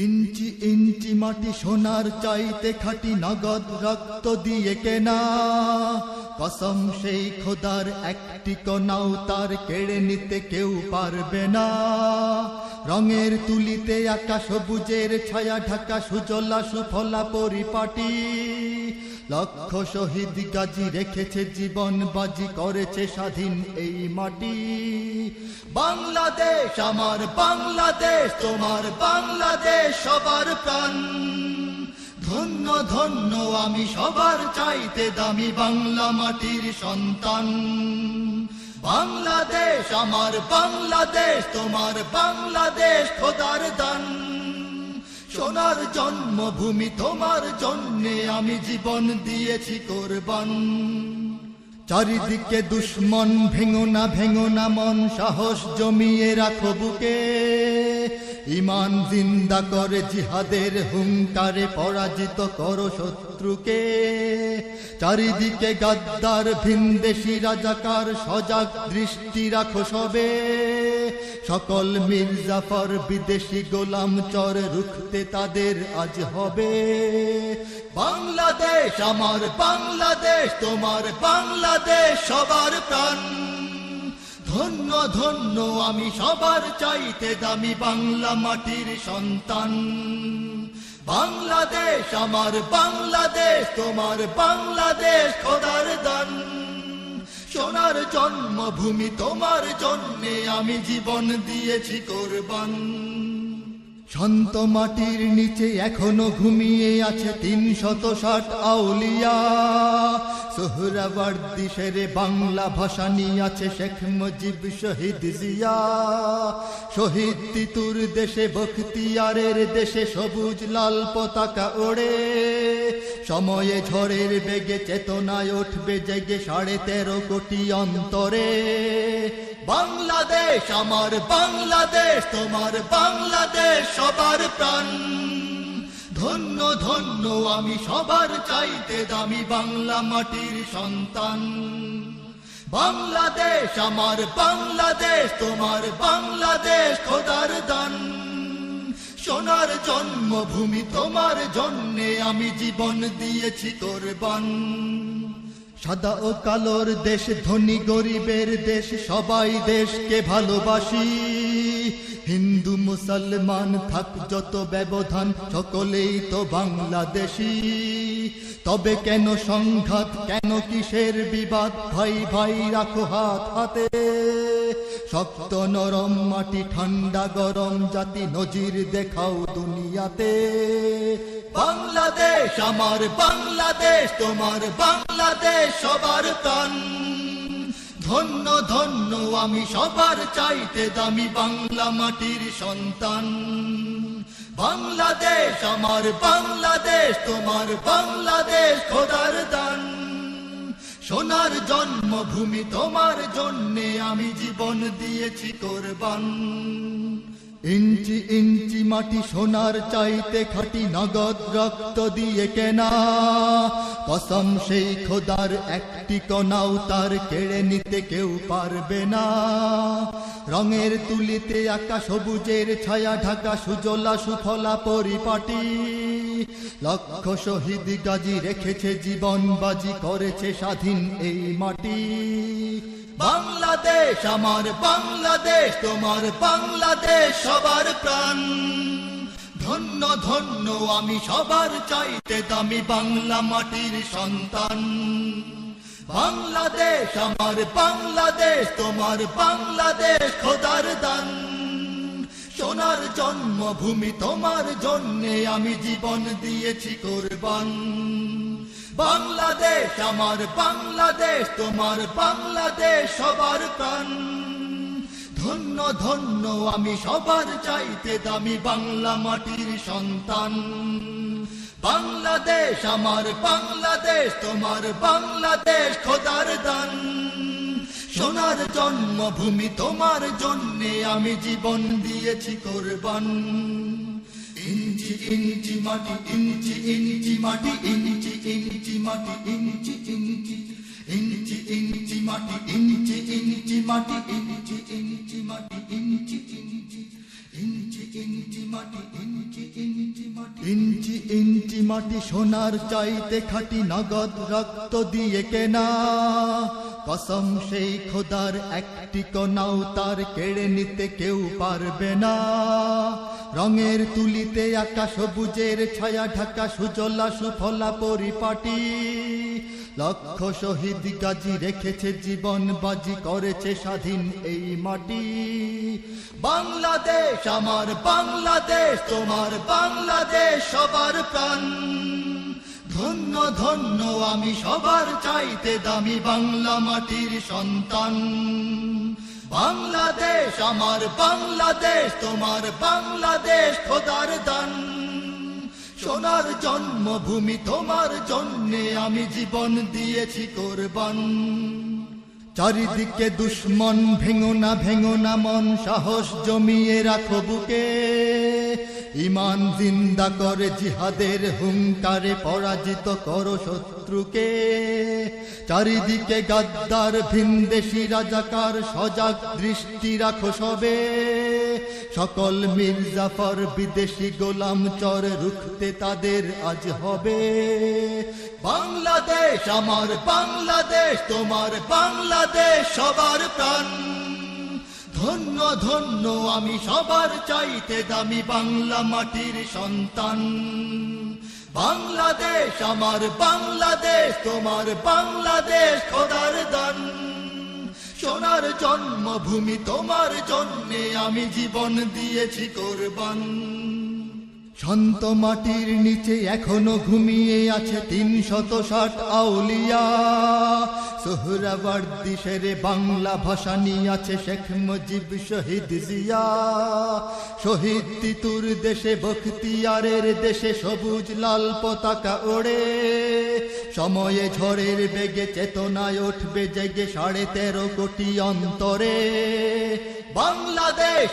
ইঞ্চি ইঞ্চি মাটি সোনার চাইতে খাঁটি, নগদ রক্ত দিয়ে কেনা। কসম সেই খোদার, একটি কণাও তার কেড়ে নিতে কেউ পারবে না। রঙের তুলিতে আকাশ সবুজের ছায়া ঢাকা, সুজলা সুফলা পরিপাটি। লক্ষ শহীদ গাজী রেখেছে জীবন বাজি, করেছে স্বাধীন এই মাটি। বাংলাদেশ আমার বাংলাদেশ, তোমার বাংলাদেশ সবার প্রাণ। ধন্য ধন্য আমি সবার চাইতে দামি বাংলা মাটির সন্তান। বাংলাদেশ আমার বাংলাদেশ, তোমার বাংলাদেশ খোদার দান। সোনার জন্মভূমি, তোমার জন্যে আমি জীবন দিয়েছি কোরবান। চারিদিকে দুশ্মন, ভেঙো না মন, সাহস জমিয়ে রাখো বুকে। ঈমান জিন্দা করে জিহাদের হুঙ্কারে, পরাজিত করো শত্রুকে। চারিদিকে গাদ্দার ভিনদেশি রাজাকার, সজাগ দৃষ্টি রাখো সবে। সকল মির্জাফর বিদেশি গোলাম চর, রুখতে তাদের আজ হবে। বাংলাদেশ আমার বাংলাদেশ, তোমার বাংলাদেশ সবার প্রাণ। ধন্য ধন্য আমি সবার চাইতে দামি বাংলা মাটির সন্তান। বাংলাদেশ আমার বাংলাদেশ, তোমার বাংলাদেশ খোদার দান। সোনার জন্মভূমি, তোমার জন্যে আমি জীবন দিয়েছি কোরবান। শান্ত মাটির নিচে এখনো ঘুমিয়ে আছে ৩৬০ আউলিয়া। সোহরাওয়ার্দী শেরে বাংলা ভাষা নিয়ে আছে শেখ মুজিব, শহীদ জিয়া। শহীদ তিতুর দেশে, বখতিয়ারের দেশে সবুজ লাল পতাকা ওড়ে। সময়ে ঝড়ের বেগে চেতনায় উঠবে জেগে ১৩.৫ কোটি অন্তরে। বাংলাদেশ আমার বাংলাদেশ, তোমার বাংলাদেশ সবার প্রাণ। ধন্য ধন্য আমি সবার চাইতে দামি বাংলা মাটির সন্তান। বাংলাদেশ আমার বাংলাদেশ, তোমার বাংলাদেশ খোদার দান। সোনার জন্মভূমি, তোমার জন্যে আমি জীবন দিয়েছি কোরবান। সাদা ও কালোর দেশ, ধনী গরিবের দেশ, সবাই দেশকে ভালোবাসি। হিন্দু মুসলমান থাক যত ব্যবধান, সকলেই তো বাংলাদেশী। তবে কেন সংঘাত, কেন কিসের বিবাদ? ভাই ভাই রাখো হাত হাতে। শক্ত নরম মাটি, ঠান্ডা গরম জাতি, নজির দেখাও দুনিয়াতে। বাংলাদেশ আমার বাংলাদেশ, তোমার বাংলাদেশ সবার প্রাণ। ধন্য ধন্য আমি সবার চাইতে দামি বাংলা মাটির সন্তান। বাংলাদেশ আমার বাংলাদেশ, তোমার বাংলাদেশ খোদার দান। সোনার জন্মভূমি, তোমার জন্যে আমি জীবন দিয়েছি কোরবান। ইঞ্চি ইঞ্চি মাটি সোনার চাইতে খাঁটি, নগদ রক্ত দিয়ে কেনা। কসম সেই খোদার, একটি কণাও তার কেড়ে নিতে কেউ পারবে না। রঙের তুলিতে আকাশ সবুজের ছায়া ঢাকা, সুজলা সুফলা পরিপাটি। লক্ষ শহীদ গাজী রেখেছে জীবন বাজি, করেছে স্বাধীন এই মাটি। বাংলাদেশ আমার বাংলাদেশ, তোমার বাংলাদেশ সবার প্রাণ। ধন্য ধন্য আমি সবার চাইতে দামি বাংলা মাটির সন্তান। বাংলাদেশ আমার বাংলাদেশ, তোমার বাংলাদেশ খোদার দান। সোনার জন্মভূমি, তোমার জন্যে আমি জীবন দিয়েছি কোরবান। বাংলাদেশ আমার বাংলাদেশ, তোমার বাংলাদেশ সবার প্রাণ। ধন্য ধন্য আমি সবার চাইতে দামি বাংলা মাটির সন্তান। বাংলাদেশ আমার বাংলাদেশ, তোমার বাংলাদেশ খোদার দান। সোনার জন্মভূমি, তোমার জন্যে আমি জীবন দিয়েছি কোরবান। ইঞ্চি ইঞ্চি মাটি, ইঞ্চি ইঞ্চি মাটি, ইঞ্চি ইঞ্চি মাটি, ইঞ্চি ইঞ্চি ইঞ্চি ইঞ্চি মাটি, ইঞ্চি ইঞ্চি মাটি, ইঞ্চি ইঞ্চি মাটি, ইঞ্চি ইঞ্চি ইঞ্চি ইঞ্চি মাটি, ইঞ্চি ইঞ্চি মাটি, ইঞ্চি ইঞ্চি মাটি সোনার চাইতে খাঁটি, নগদ রক্ত দিয়ে কেনা। কসম সেই খোদার, একটি কণাও তার কেড়ে নিতে কেউ পারবে না। রঙের তুলিতে আকাশ সবুজের ছায়া ঢাকা, সুজলা সুফলা পরিপাটি। লক্ষ শহীদ গাজী রেখেছে জীবন বাজি, করেছে স্বাধীন এই মাটি। বাংলাদেশ আমার বাংলাদেশ, তোমার বাংলাদেশ সবার প্রাণ। ধন্য ধন্য আমি সবার চাইতে দামি বাংলা মাটির সন্তান। বাংলাদেশ আমার বাংলাদেশ, তোমার বাংলাদেশ খোদার দান। সোনার জন্মভূমি, তোমার জন্যে আমি জীবন দিয়েছি কোরবান। চারিদিকে দুশ্মন, ভেঙো না মন, সাহস জমিয়ে রাখো বুকে। ঈমান জিন্দা করে জিহাদের হুঙ্কারে, পরাজিত করো শত্রুকে। চারিদিকে গাদ্দার ভিনদেশী রাজাকার, সজাগ দৃষ্টি রাখো সবে। সকল মির্জাফর বিদেশি গোলাম চর, রুখতে তাদের আজ হবে। বাংলাদেশ আমার বাংলাদেশ, তোমার বাংলাদেশ সবার প্রাণ। ধন্য ধন্য আমি সবার চাইতে দামি বাংলা মাটির সন্তান। বাংলাদেশ আমার বাংলাদেশ, তোমার বাংলাদেশ খোদার দান। সোনার জন্মভূমি, তোমার জন্যে আমি জীবন দিয়েছি কোরবান। শান্ত মাটির নিচে এখনো ঘুমিয়ে আছে ৩৬০ আউলিয়া। সোহরাওয়ার্দী শেরে বাংলা ভাষানি আছে শেখ মুজিব, শহীদ জিয়া। শহীদ তিতুর দেশে, বখতিয়ারের দেশে সবুজ লাল পতাকা ওড়ে। সময়ে ঝড়ের বেগে চেতনায় উঠবে জেগে ১৩.৫ কোটি অন্তরে। বাংলাদেশ